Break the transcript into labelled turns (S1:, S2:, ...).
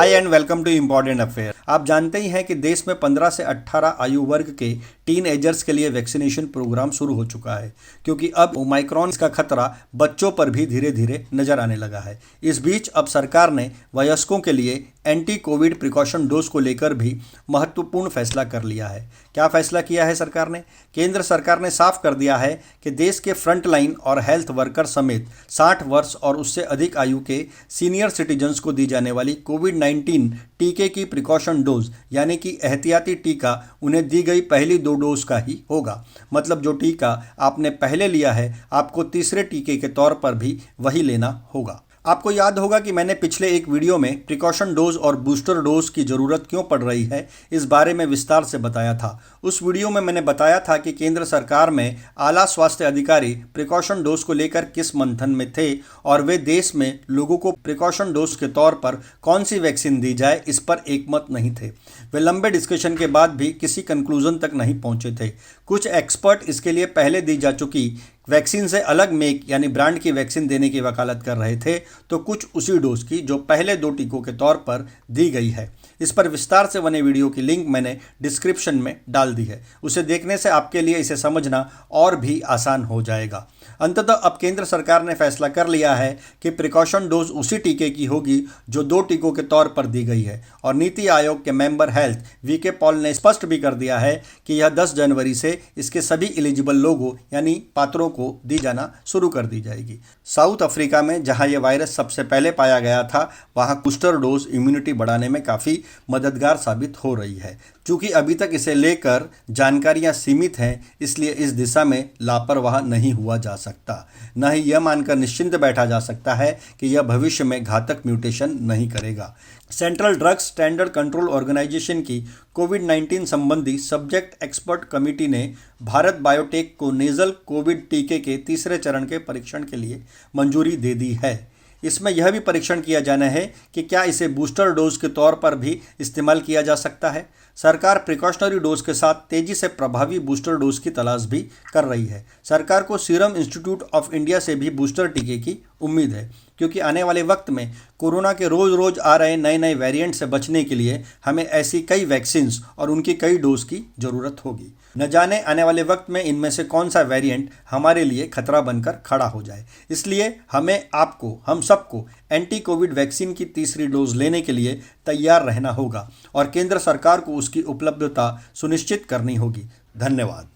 S1: Hi and welcome to important affair. आप जानते ही हैं कि देश में 15 से 18 आयु वर्ग के टीन एजर्स के लिए वैक्सीनेशन प्रोग्राम शुरू हो चुका है, क्योंकि अब ओमाइक्रॉन का खतरा बच्चों पर भी धीरे धीरे नजर आने लगा है। इस बीच अब सरकार ने वयस्कों के लिए एंटी कोविड प्रिकॉशन डोज को लेकर भी महत्वपूर्ण फैसला कर लिया है। क्या फैसला किया है सरकार ने? केंद्र सरकार ने साफ कर दिया है कि देश के फ्रंटलाइन और हेल्थ वर्कर समेत 60 वर्ष और उससे अधिक आयु के सीनियर सिटीजन्स को दी जाने वाली कोविड-19 टीके की प्रिकॉशन डोज यानी कि एहतियाती टीका उन्हें दी गई पहली 2 डोज का ही होगा। मतलब जो टीका आपने पहले लिया है, आपको तीसरे टीके के तौर पर भी वही लेना होगा। आपको याद होगा कि मैंने पिछले एक वीडियो में प्रिकॉशन डोज और बूस्टर डोज की ज़रूरत क्यों पड़ रही है इस बारे में विस्तार से बताया था। उस वीडियो में मैंने बताया था कि केंद्र सरकार में आला स्वास्थ्य अधिकारी प्रिकॉशन डोज को लेकर किस मंथन में थे और वे देश में लोगों को प्रिकॉशन डोज के तौर पर कौन सी वैक्सीन दी जाए इस पर एकमत नहीं थे। वे लंबे डिस्कशन के बाद भी किसी कंक्लूजन तक नहीं पहुंचे थे। कुछ एक्सपर्ट इसके लिए पहले दी जा चुकी वैक्सीन से अलग मेक यानी ब्रांड की वैक्सीन देने की वकालत कर रहे थे, तो कुछ उसी डोज की जो पहले 2 टीकों के तौर पर दी गई है। इस पर विस्तार से बने वीडियो की लिंक मैंने डिस्क्रिप्शन में डाल दी है। उसे देखने से आपके लिए इसे समझना और भी आसान हो जाएगा। अंततः अब केंद्र सरकार ने फैसला कर लिया है कि प्रिकॉशन डोज उसी टीके की होगी जो 2 टीकों के तौर पर दी गई है, और नीति आयोग के मेंबर हेल्थ वीके पॉल ने स्पष्ट भी कर दिया है कि यह 10 जनवरी से इसके सभी एलिजिबल लोगों यानी पात्रों को दी जाना शुरू कर दी जाएगी। साउथ अफ्रीका में जहां यह वायरस सबसे पहले पाया गया था, वहां बूस्टर डोज इम्यूनिटी बढ़ाने में काफ़ी मददगार साबित हो रही है। चूँकि अभी तक इसे लेकर जानकारियां सीमित हैं, इसलिए इस दिशा में लापरवाह नहीं हुआ जा सकता। न ही यह मानकर निश्चिंत बैठा जा सकता है कि यह भविष्य में घातक म्यूटेशन नहीं करेगा। Central drugs standard control organisation की कोविड-19 संबंधी सब्जेक्ट एक्सपर्ट कमेटी ने भारत बायोटेक को नेजल कोविड टीके के तीसरे चरण के परीक्षण के लिए मंजूरी दे दी है। इसमें यह भी परीक्षण किया जाना है कि क्या इसे बूस्टर डोज के तौर पर भी इस्तेमाल किया जा सकता है। सरकार प्रिकॉशनरी डोज के साथ तेजी से प्रभावी बूस्टर डोज की तलाश भी कर रही है। सरकार को सीरम इंस्टीट्यूट ऑफ इंडिया से भी बूस्टर टीके की उम्मीद है, क्योंकि आने वाले वक्त में कोरोना के रोज़ आ रहे नए वेरिएंट से बचने के लिए हमें ऐसी कई वैक्सीन्स और उनकी कई डोज की ज़रूरत होगी। न जाने आने वाले वक्त में इनमें से कौन सा वेरिएंट हमारे लिए खतरा बनकर खड़ा हो जाए। इसलिए हम सबको एंटी कोविड वैक्सीन की तीसरी डोज लेने के लिए तैयार रहना होगा और केंद्र सरकार को उसकी उपलब्धता सुनिश्चित करनी होगी। धन्यवाद।